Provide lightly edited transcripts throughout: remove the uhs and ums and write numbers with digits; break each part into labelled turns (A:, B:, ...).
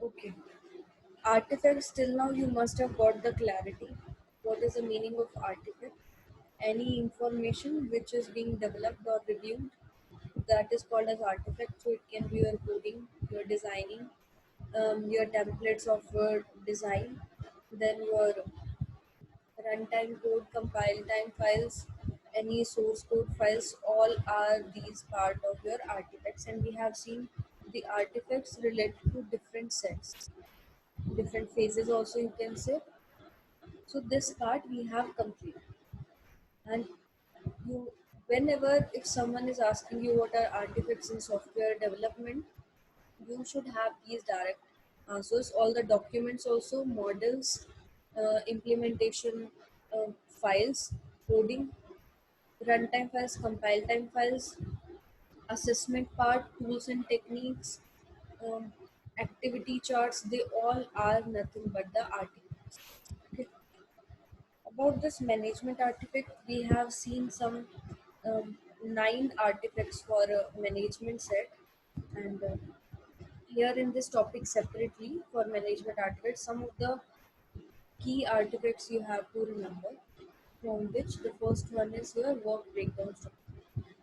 A: Okay. Artifacts, till now you must have got the clarity. What is the meaning of artifact? Any information which is being developed or reviewed, that is called as artifact. So it can be your coding, your designing, your templates of your design, then your runtime code, compile time files, any source code files, all are these part of your artifacts. And we have seen the artifacts related to different sets, different phases also you can say. So this part we have complete. And you, whenever if someone is asking you what are artifacts in software development, you should have these direct answers. All the documents also, models, implementation files, coding, runtime files, compile time files, assessment part, tools and techniques, um, activity charts, they all are nothing but the artifacts. Okay. About this management artifact, we have seen some 9 artifacts for a management set, and here in this topic separately for management artifacts, some of the key artifacts you have to remember, from which the first one is your work breakdown structure.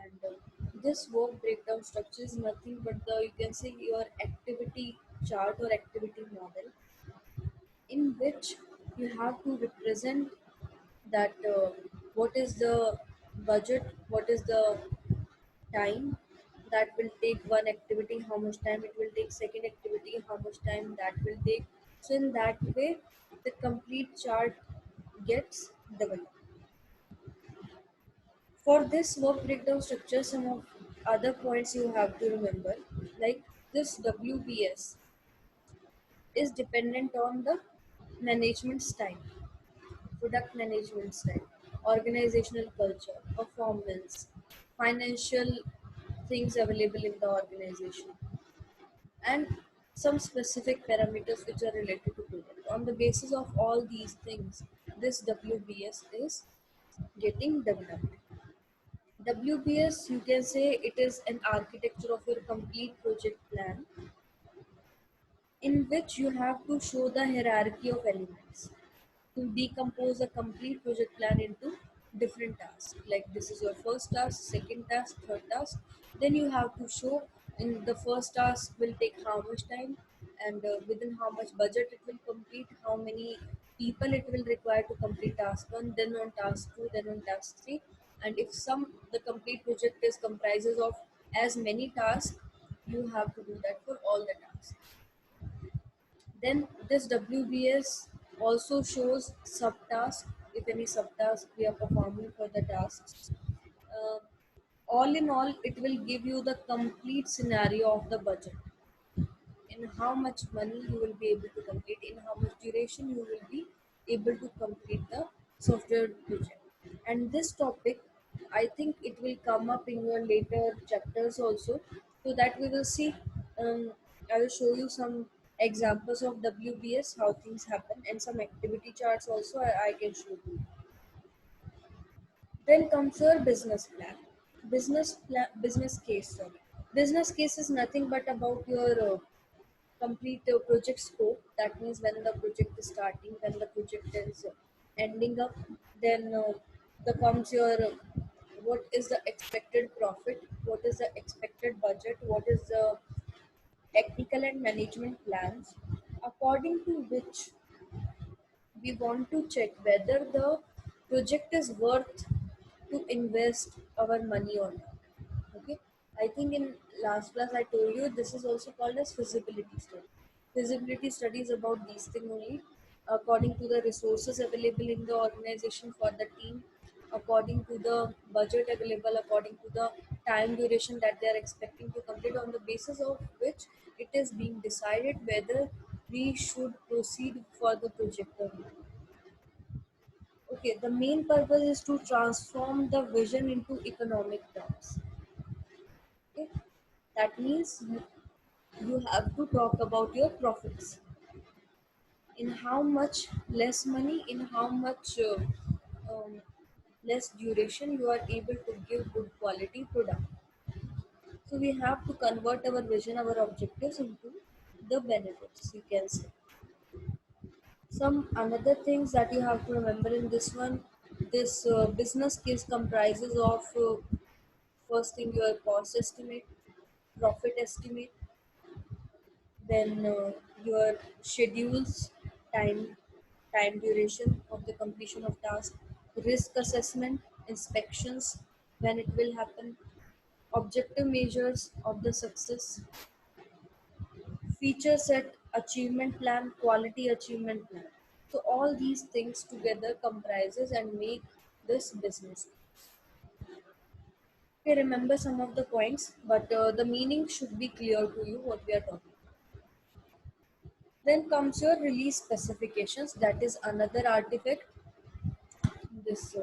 A: And this work breakdown structure is nothing but the, you can say, your activity chart or activity model, in which you have to represent that what is the budget, what is the time that will take one activity, how much time it will take second activity, how much time that will take. So in that way, the complete chart gets developed. For this work breakdown structure, some of other points you have to remember, like this WBS is dependent on the management style, product management style, organizational culture, performance, financial things available in the organization, and some specific parameters which are related to product. On the basis of all these things, this WBS is getting developed. WBS, you can say it is an architecture of your complete project plan, in which you have to show the hierarchy of elements to decompose a complete project plan into different tasks. Like this is your first task, second task, third task. Then you have to show in the first task will take how much time, and within how much budget it will complete, how many people it will require to complete task one, then on task two, then on task three. And if some the complete project is comprises of as many tasks, you have to do that for all the tasks. Then this WBS also shows subtasks, if any subtask we are performing for the tasks. Uh, all in all, it will give you the complete scenario of the budget, in how much money you will be able to complete, in how much duration you will be able to complete the software project. And this topic, I think it will come up in your later chapters also, so that we will see. Um, I will show you some examples of WBS, how things happen, and some activity charts also I can show you. Then comes your business plan. Business case. Sorry. Business case is nothing but about your complete project scope. That means when the project is starting, when the project is ending up. Then the comes your what is the expected profit, what is the expected budget, what is the technical and management plans, according to which we want to check whether the project is worth to invest our money or not. Okay, I think in last class I told you this is also called as feasibility study. Feasibility study is about these things only, according to the resources available in the organization for the team, according to the budget available, according to the time duration that they are expecting to complete, on the basis of which it is being decided whether we should proceed for the project or not. Okay, the main purpose is to transform the vision into economic terms. Okay, that means you have to talk about your profits, in how much less money, in how much um, less duration you are able to give good quality product. So we have to convert our vision, our objectives into the benefits, you can say. Some another things that you have to remember in this one, this business case comprises of first thing your cost estimate, profit estimate, then your schedules, time, time duration of the completion of task, risk assessment, inspections, when it will happen, objective measures of the success, feature set, achievement plan, quality achievement plan. So all these things together comprises and make this business. Okay, remember some of the points, but the meaning should be clear to you what we are talking. Then comes your release specifications. That is another artifact. This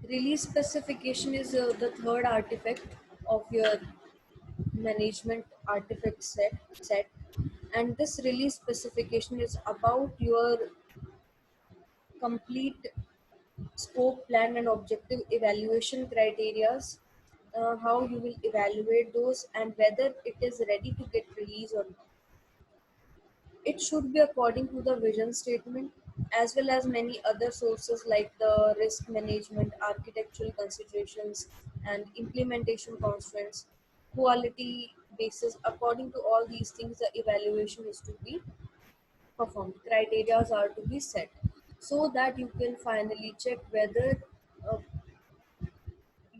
A: release specification is the third artifact of your management artifact set, and this release specification is about your complete scope plan and objective evaluation criterias, how you will evaluate those and whether it is ready to get released or not. It should be according to the vision statement as well as many other sources like the risk management, architectural considerations, and implementation constraints, quality basis. According to all these things, the evaluation is to be performed. Criteria are to be set so that you can finally check whether uh,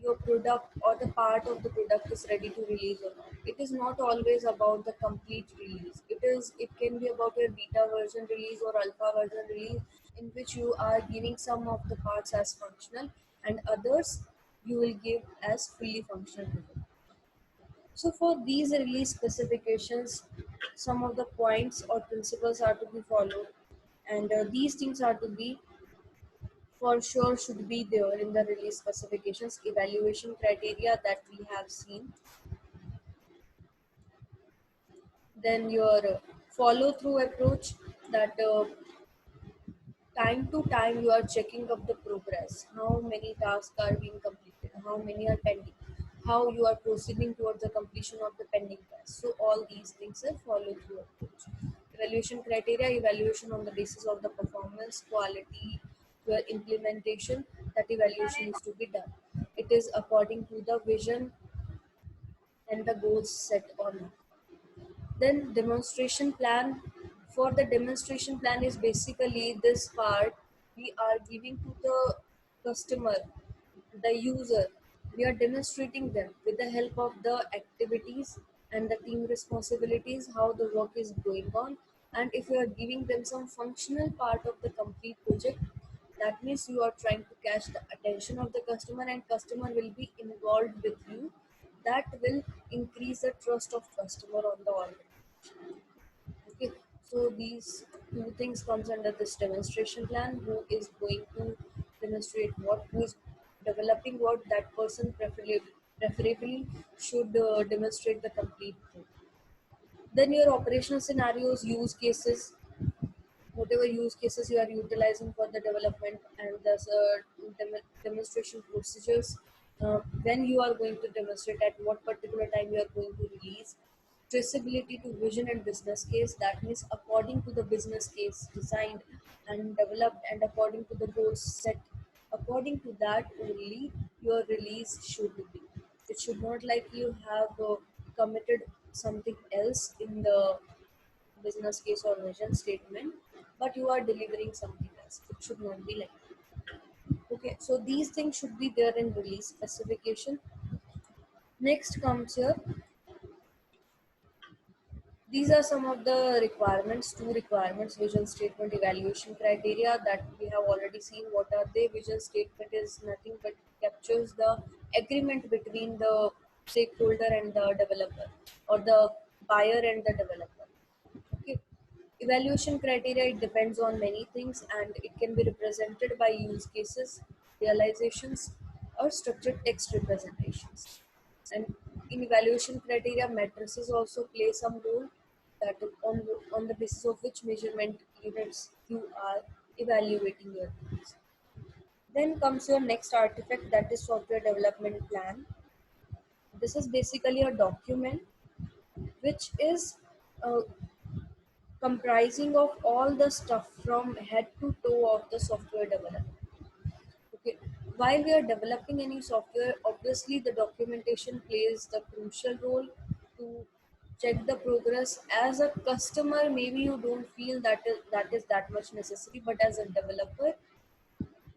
A: your product or the part of the product is ready to release or not. It is not always about the complete release. It can be about your beta version release or alpha version release, in which you are giving some of the parts as functional and others you will give as fully functional product. So for these release specifications, some of the points or principles are to be followed, and these things are to be for sure should be there in the release specifications. Evaluation criteria that we have seen, then your follow through approach, that time to time you are checking up the progress, how many tasks are being completed, how many are pending, how you are proceeding towards the completion of the pending tasks. So all these things are follow through approach. Evaluation criteria, evaluation on the basis of the performance, quality, your implementation, that evaluation is to be done. It is according to the vision and the goals set on. Then demonstration plan. For the demonstration plan is basically this part we are giving to the customer, the user. We are demonstrating them with the help of the activities and the team responsibilities, how the work is going on. And if you are giving them some functional part of the complete project, that means you are trying to catch the attention of the customer and customer will be involved with you. That will increase the trust of customer on the organization. Okay, so these two things comes under this demonstration plan. Who is going to demonstrate what? Who is developing what? That person preferably should demonstrate the complete thing. Then your operational scenarios, use cases, whatever use cases you are utilizing for the development, and the demonstration procedures, when you are going to demonstrate, at what particular time you are going to release, traceability to vision and business case. That means according to the business case designed and developed and according to the goals set, according to that only your release should be. It should not like you have committed something else in the business case or vision statement, but you are delivering something else. It should not be like that. Okay, so these things should be there in release specification. Next comes here. These are some of the requirements, two requirements: vision statement, evaluation criteria, that we have already seen. What are they? Vision statement is nothing but captures the agreement between the stakeholder and the developer, or the buyer and the developer. Okay. Evaluation criteria, it depends on many things and it can be represented by use cases, realizations, or structured text representations. And in evaluation criteria, matrices also play some role, that on the basis of which measurement units you are evaluating your things. Then comes your next artifact, that is software development plan. This is basically a document which is uh, comprising of all the stuff from head to toe of the software development. Okay. While we are developing any software, obviously the documentation plays the crucial role to check the progress. As a customer, maybe you don't feel that is that much necessary, but as a developer,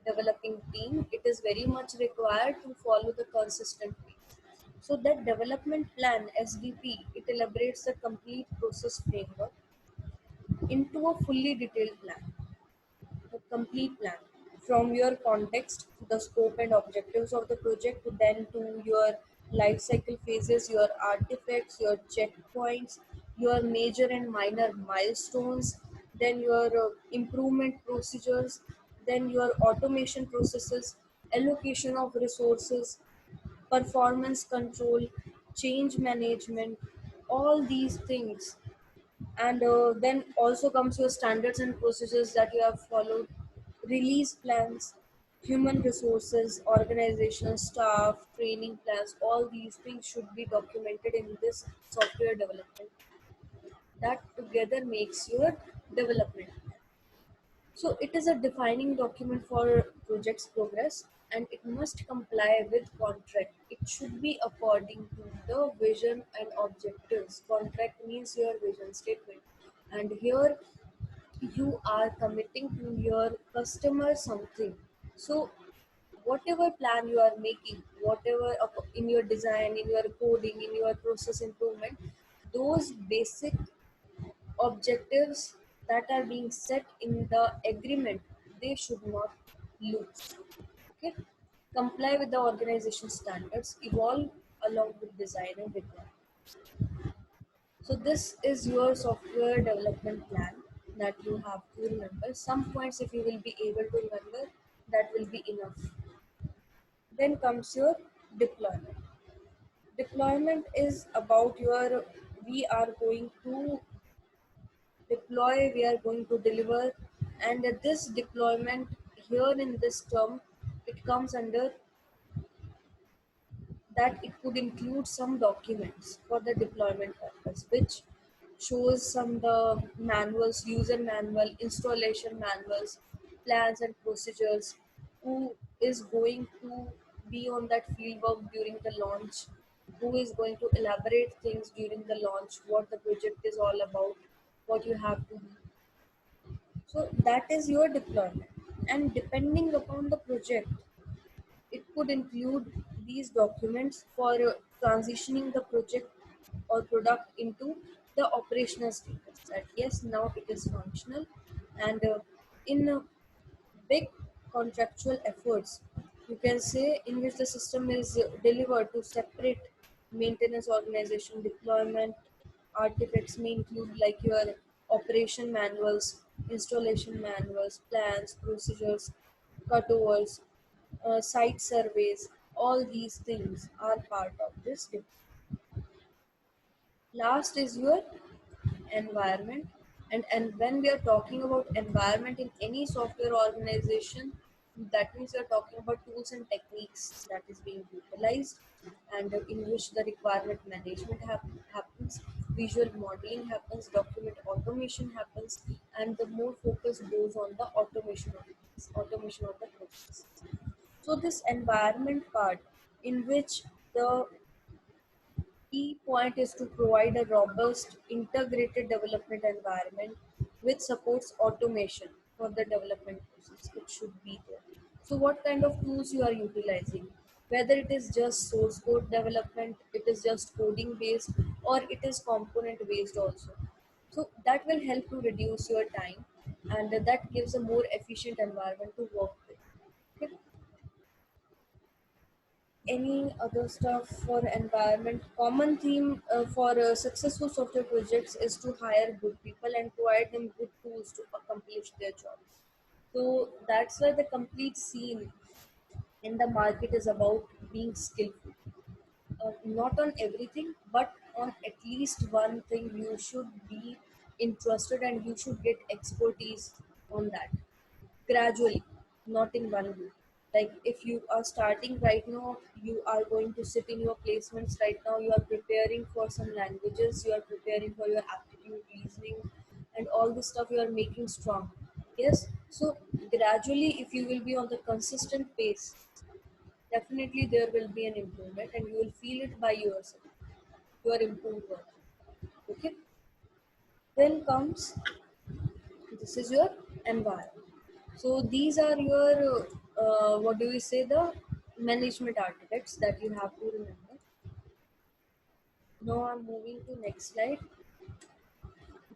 A: developing team, it is very much required to follow the consistent way. So that development plan SDP, it elaborates the complete process framework into a fully detailed plan, a complete plan from your context, the scope and objectives of the project, then to your life cycle phases, your artifacts, your checkpoints, your major and minor milestones, then your improvement procedures, then your automation processes, allocation of resources, performance control, change management, all these things. And then also comes your standards and procedures that you have followed, release plans, human resources, organizational staff, training plans. All these things should be documented in this software development. That together makes your development. So it is a defining document for project's progress, and it must comply with contract. It should be according to the vision and objectives. Contract means your vision statement. And here you are committing to your customer something. So whatever plan you are making, whatever in your design, in your coding, in your process improvement, those basic objectives that are being set in the agreement, they should not lose. Okay, comply with the organization standards, evolve along with design and requirement. So this is your software development plan that you have to remember. Some points, if you will be able to remember, that will be enough. Then comes your deployment. Deployment is about your, we are going to deploy, we are going to deliver, and this deployment here in this term, it comes under that it could include some documents for the deployment purpose, which shows some the manuals, user manual, installation manuals, plans and procedures, who is going to be on that field work during the launch, who is going to elaborate things during the launch, what the project is all about, what you have to do. So that is your deployment. And depending upon the project, it could include these documents for transitioning the project or product into the operational status. That yes, now it is functional, and in big contractual efforts, you can say, in which the system is delivered to separate maintenance organization. Deployment artifacts may include like your operation manuals, installation manuals, plans, procedures, cutovers, site surveys. All these things are part of this. Last is your environment. And when we are talking about environment in any software organization, that means we are talking about tools and techniques that is being utilized, and in which the requirement management happens, visual modeling happens, document automation happens, and the more focus goes on the automation of the process. So this environment part, in which the key point is to provide a robust, integrated development environment which supports automation for the development process. It should be there. So, what kind of tools you are utilizing? Whether it is just source code development, it is just coding based, or it is component based also. So that will help to reduce your time, and that gives a more efficient environment to work with. Okay. Any other stuff for environment? Common theme for successful software projects is to hire good people and provide them good tools to accomplish their jobs. So that's why the complete scene in the market is about being skillful. Not on everything, but on at least one thing you should be interested, and you should get expertise on that gradually, not in one go. Like if you are starting right now, you are going to sit in your placements right now, you are preparing for some languages, you are preparing for your aptitude reasoning and all this stuff you are making strong. Yes, so gradually if you will be on the consistent pace, definitely there will be an improvement and you will feel it by yourself, your improved work. Okay, then comes, this is your environment. So these are your what do we say, the management architects that you have to remember. Now I'm moving to next slide.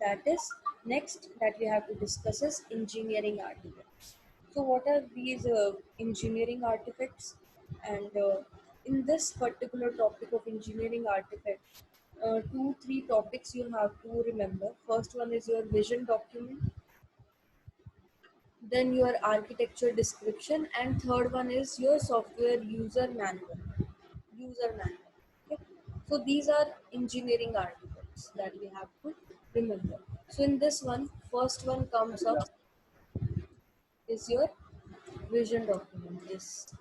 A: That is, next that we have to discuss is engineering artifacts. So what are these engineering artifacts? And in this particular topic of engineering artifacts, two three topics you have to remember. First one is your vision document, then your architecture description, and third one is your software user manual. Okay? So these are engineering artifacts that we have to remember. So in this one, first one comes up is your vision document. Yes.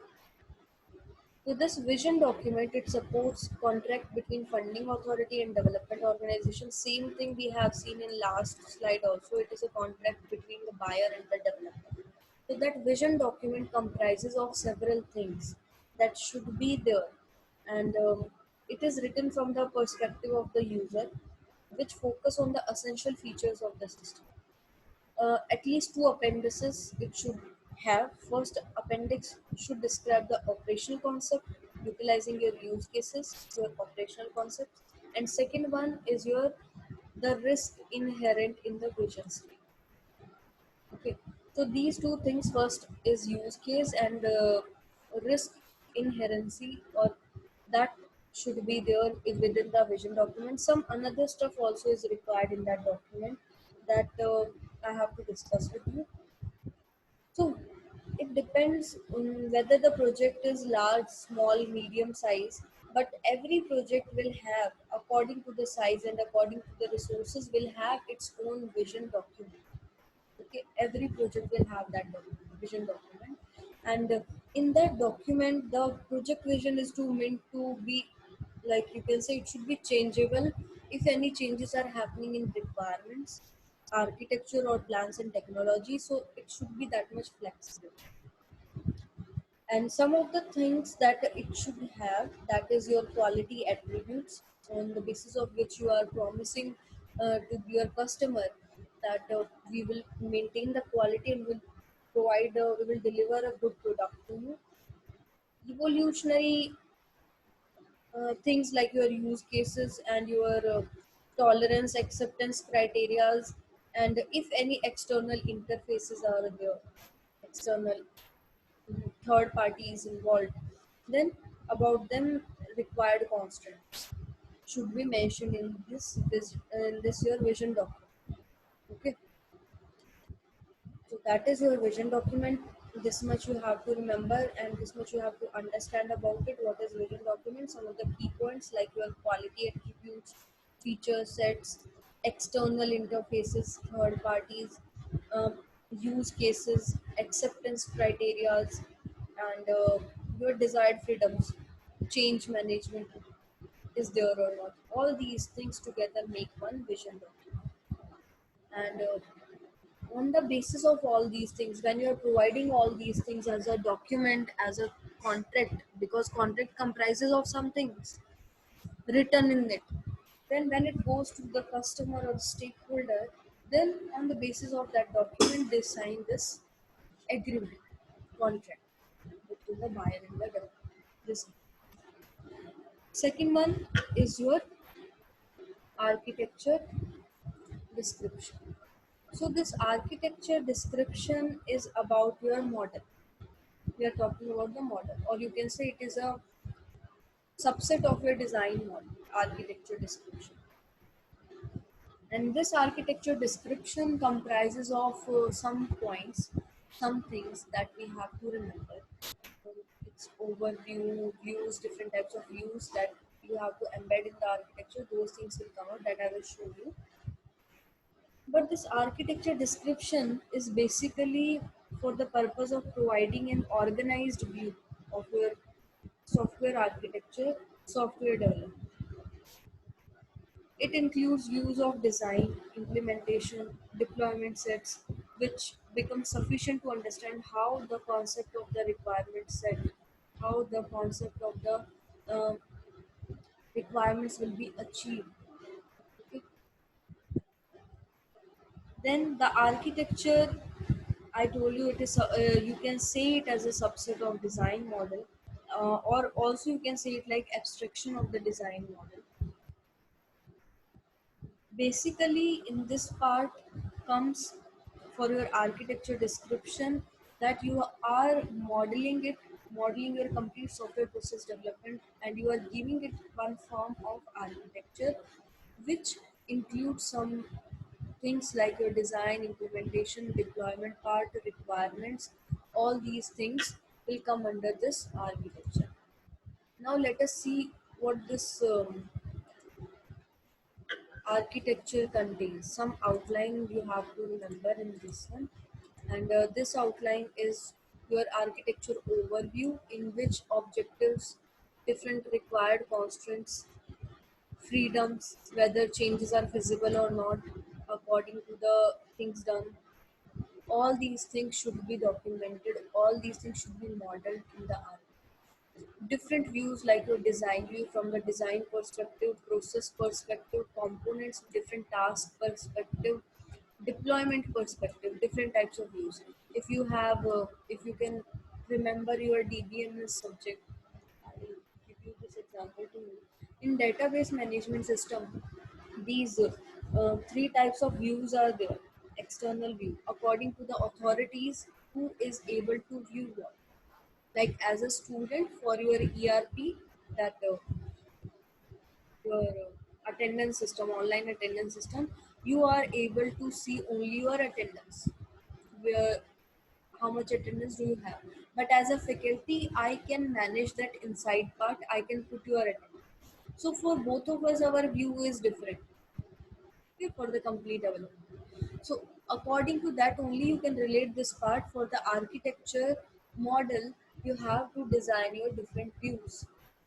A: So this vision document, it supports contract between funding authority and development organization. Same thing we have seen in last slide also. It is a contract between the buyer and the developer. So that vision document comprises of several things that should be there, and it is written from the perspective of the user, which focus on the essential features of the system. At least two appendices it should have. First appendix should describe the operational concept, utilizing your use cases, your operational concepts, and second one is your the risk inherent in the vision state. Okay, so these two things, first is use case and risk inherency, or that should be there within the vision document. Some another stuff also is required in that document that I have to discuss with you. So it depends on whether the project is large, small, medium size, but every project will have, according to the size and according to the resources, will have its own vision document. Okay, every project will have that vision document, and in that document the project vision is to meant to be, like you can say, it should be changeable if any changes are happening in requirements, architecture or plans and technology, so it should be that much flexible. And some of the things that it should have, that is your quality attributes on the basis of which you are promising to your customer that we will maintain the quality and will provide we will deliver a good product to you. Evolutionary things like your use cases and your tolerance acceptance criterias, and if any external interfaces are there, external third parties involved, then about them required constants should be mentioned in this your vision document. Okay, so that is your vision document. This much you have to remember and this much you have to understand about it. What is vision document? Some of the key points like your quality attributes, feature sets, external interfaces, third parties, um, use cases, acceptance criterias, and your desired freedoms, change management is there or not. All these things together make one vision document. And on the basis of all these things, when you are providing all these things as a document, as a contract, because contract comprises of some things written in it, then when it goes to the customer or the stakeholder, then on the basis of that document they sign this agreement, contract between the buyer and the developer. This second one is your architecture description. So this architecture description is about your model. We are talking about the model, or you can say it is a subset of your design model, architecture description. And this architecture description comprises of some points, some things that we have to remember. It's overview, views, different types of views that you have to embed in the architecture. Those things will come out that I will show you. But this architecture description is basically for the purpose of providing an organized view of your software architecture, software development. It includes views of design, implementation, deployment sets, which become sufficient to understand how the concept of the requirement set, how the concept of the uh, requirements will be achieved. Okay. Then the architecture, I told you it is. You can say it as a subset of design model, or also you can say it like abstraction of the design model. Basically, in this part comes for your architecture description that you are modeling your complete software process development, and you are giving it one form of architecture, which includes some things like your design, implementation, deployment part, requirements. All these things will come under this architecture. Now let us see what this architecture contains. Some outline you have to remember in this one, and this outline is your architecture overview, in which objectives, different required constraints, freedoms, whether changes are feasible or not according to the things done. All these things should be documented, all these things should be modeled in the art. Different views like your design view from the design perspective, process perspective, components, different task perspective, deployment perspective, different types of views. If you can remember your DBMS subject, I will give you this example to you. In database management system, these three types of views are there. External view, according to the authorities who is able to view what. Like as a student for your ERP, that your attendance system, online attendance system, you are able to see only your attendance, where how much attendance do you have. But as a faculty, I can manage that inside part, I can put your attendance. So for both of us, our view is different, okay, for the complete development. So according to that only you can relate this part. For the architecture model, you have to design your different views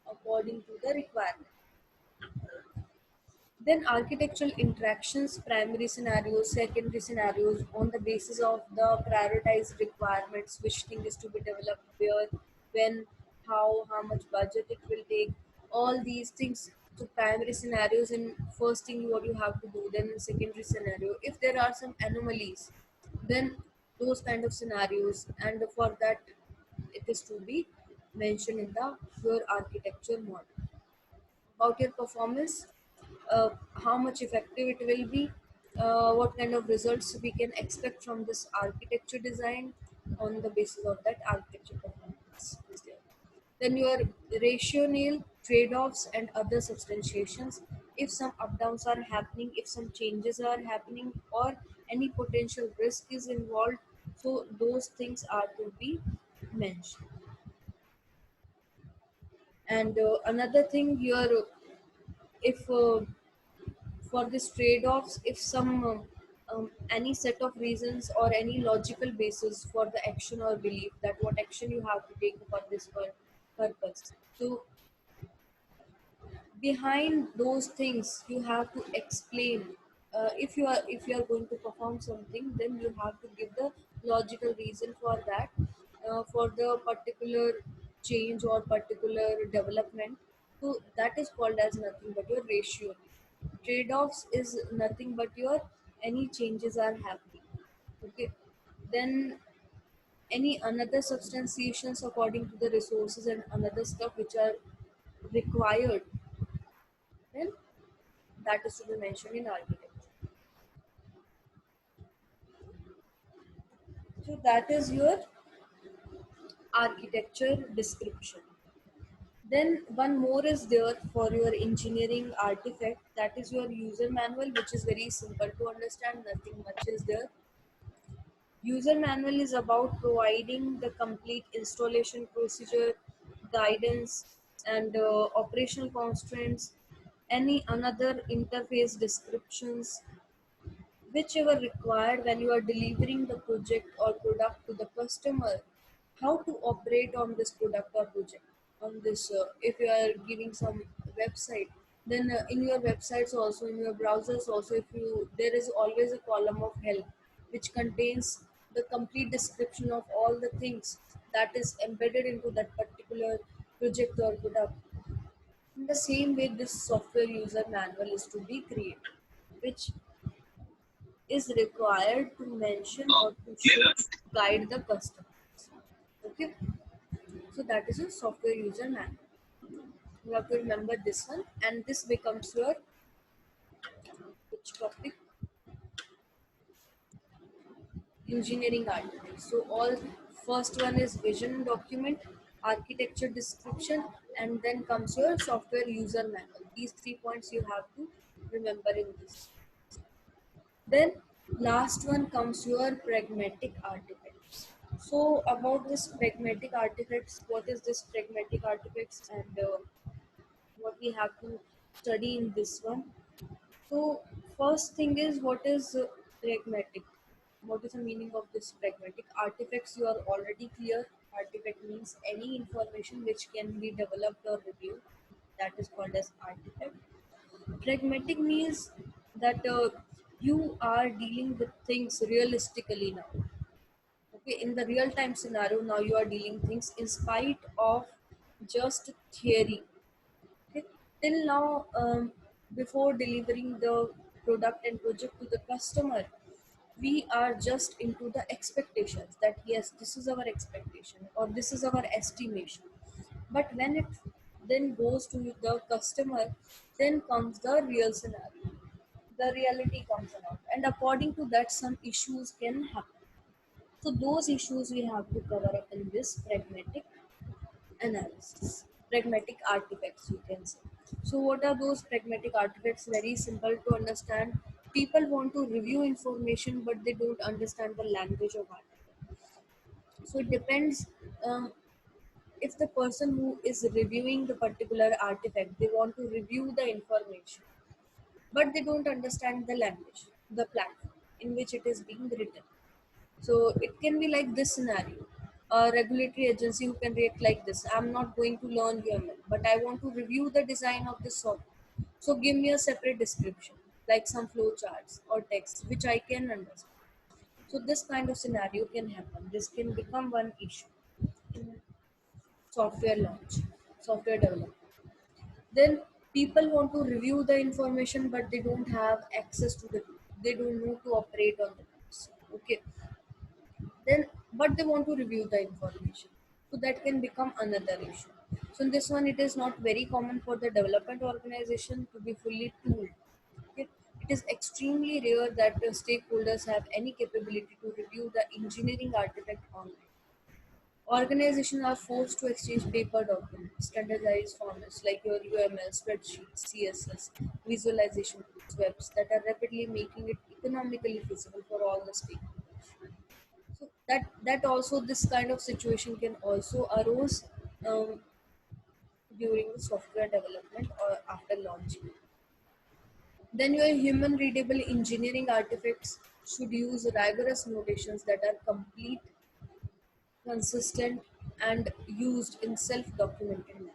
A: according to the requirement. Then architectural interactions, primary scenarios, secondary scenarios, on the basis of the prioritized requirements, which thing is to be developed where, when, how much budget it will take, all these things. So primary scenarios in first thing what you have to do, then in secondary scenario, if there are some anomalies, then those kind of scenarios, and for that it is to be mentioned in the your architecture model. About your performance, how much effective it will be, what kind of results we can expect from this architecture design. On the basis of that, architecture performance is there. Then your rationale, trade-offs, and other substantiations. If some up downs are happening, if some changes are happening, or any potential risk is involved, so those things are to be mentioned. And another thing here, if for this trade-offs, if some any set of reasons or any logical basis for the action or belief, that what action you have to take for this purpose. So behind those things you have to explain. If you are going to perform something, then you have to give the logical reason for that, for the particular change or particular development. So that is called as nothing but your ratio. Trade-offs is nothing but your any changes are happening, okay. Then any another substantiations according to the resources and another stuff which are required, then that is to be mentioned in architecture. So that is your architecture description. Then one more is there for your engineering artifact, that is your user manual, which is very simple to understand, nothing much is there. User manual is about providing the complete installation procedure, guidance, and operational constraints, any another interface descriptions, whichever required when you are delivering the project or product to the customer, how to operate on this product or project on this. If you are giving some website, then in your websites also, in your browsers also, if you there is always a column of help which contains the complete description of all the things that is embedded into that particular project or product. In the same way, this software user manual is to be created, which is required to mention or to show, guide the customer. Okay, so that is a software user manual. You have to remember this one, and this becomes your which topic? Engineering architect. So all first one is vision document, architecture description, and then comes your software user manual. These 3 points you have to remember in this. Then last one comes your pragmatic artifacts. So about this pragmatic artifacts, what is this pragmatic artifacts and what we have to study in this one. So first thing is what is pragmatic? What is the meaning of this pragmatic? Artifacts you are already clear. Artifact means any information which can be developed or reviewed. That is called as artifact. Pragmatic means that you are dealing with things realistically now. Okay, in the real time scenario, now you are dealing things in spite of just theory. Okay, till now, before delivering the product and project to the customer, we are just into the expectations that yes, this is our expectation or this is our estimation. But when it then goes to the customer, then comes the real scenario, the reality comes around, and according to that some issues can happen. So those issues we have to cover up in this pragmatic analysis, pragmatic artifacts you can say. So what are those pragmatic artifacts? Very simple to understand. People want to review information but they don't understand the language of artifact. So it depends. If the person who is reviewing the particular artifact, they want to review the information but they don't understand the language, the platform in which it is being written. So it can be like this scenario. A regulatory agency who can react like this. I'm not going to learn UML, but I want to review the design of this software. So give me a separate description, like some flow charts or text, which I can understand. So this kind of scenario can happen. This can become one issue in software launch, software development. Then people want to review the information, but they don't have access to the, they don't know to operate on the tools. Okay, then but they want to review the information, so that can become another issue. So in this one it is not very common for the development organization to be fully tooled. Okay? It is extremely rare that the stakeholders have any capability to review the engineering artifact online. Organizations are forced to exchange paper documents, standardized formats like your UML, spreadsheets, CSS, visualization tools, webs that are rapidly making it economically feasible for all the stakeholders. So that also this kind of situation can also arose um, during the software development or after launching. Then your human readable engineering artifacts should use rigorous notations that are complete, consistent, and used in self-documented manner.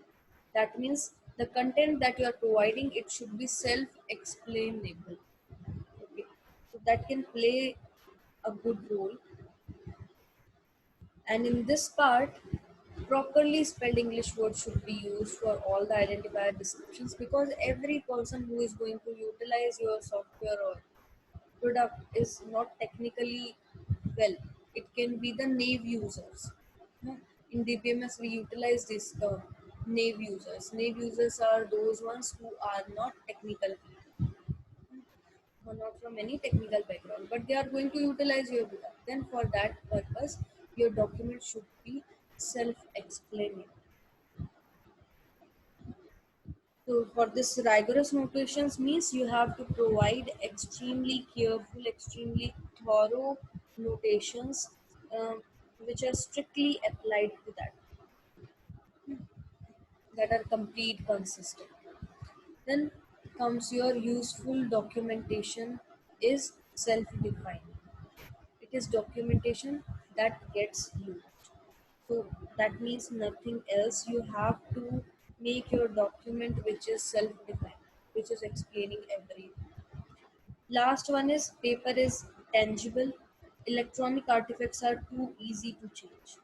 A: That means the content that you are providing, it should be self-explainable. Okay, so that can play a good role. And in this part, properly spelled English words should be used for all the identifier descriptions, because every person who is going to utilize your software or product is not technically well. It can be the naive users. No? In DBMS, we utilize this term, naive users. Naive users are those ones who are not technical, who are not from any technical background, but they are going to utilize your product. Then, for that purpose, your document should be self-explaining. So for this rigorous notations means you have to provide extremely careful, extremely thorough notations, which are strictly applied to that, that are complete, consistent. Then comes your useful documentation is self-defined. It is documentation that gets used. So that means nothing else. You have to make your document which is self-defined, which is explaining everything. Last one is paper is tangible. Electronic artifacts are too easy to change.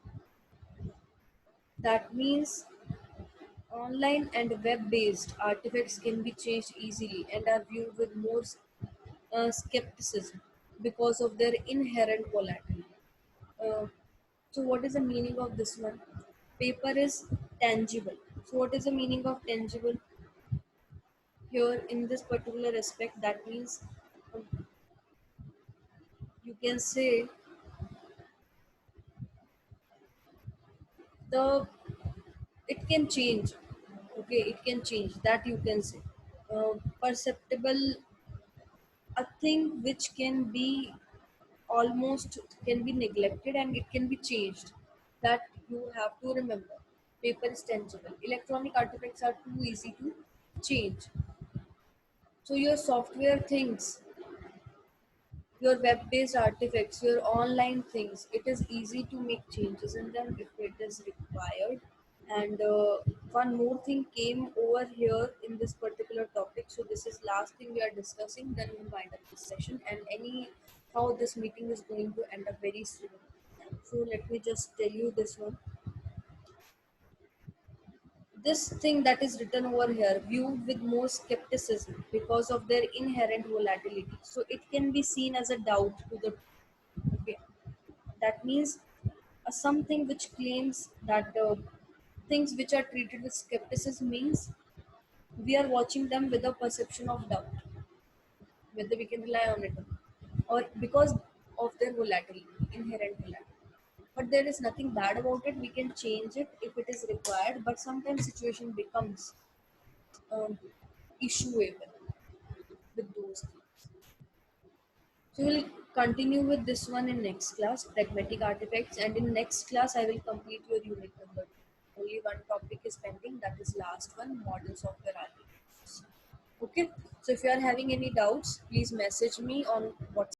A: That means online and web-based artifacts can be changed easily and are viewed with more skepticism because of their inherent volatility. Uh, so, what is the meaning of this one? Paper is tangible. So, what is the meaning of tangible here in this particular aspect? That means you can say the it can change. Okay, it can change. That you can say. Perceptible, a thing which can be almost can be neglected and it can be changed. That you have to remember. Paper is tangible. Electronic artifacts are too easy to change. So your software things, your web-based artifacts, your online things, it is easy to make changes in them if it is required. And one more thing came over here in this particular topic. So this is last thing we are discussing. Then we'll wind up this session. And any how this meeting is going to end up very soon. So let me just tell you this one. This thing that is written over here, viewed with more skepticism because of their inherent volatility. So it can be seen as a doubt to the okay. That means something which claims that things which are treated with skepticism means we are watching them with a perception of doubt, whether we can rely on it or not, or because of their volatility, inherent volatility. But there is nothing bad about it. We can change it if it is required. But sometimes situation becomes um, issueable with those things. So we'll continue with this one in next class, pragmatic artifacts, and in next class I will complete your unit number 2. Only one topic is pending, that is last one, modern software artifacts. Okay, so if you are having any doubts, please message me on WhatsApp.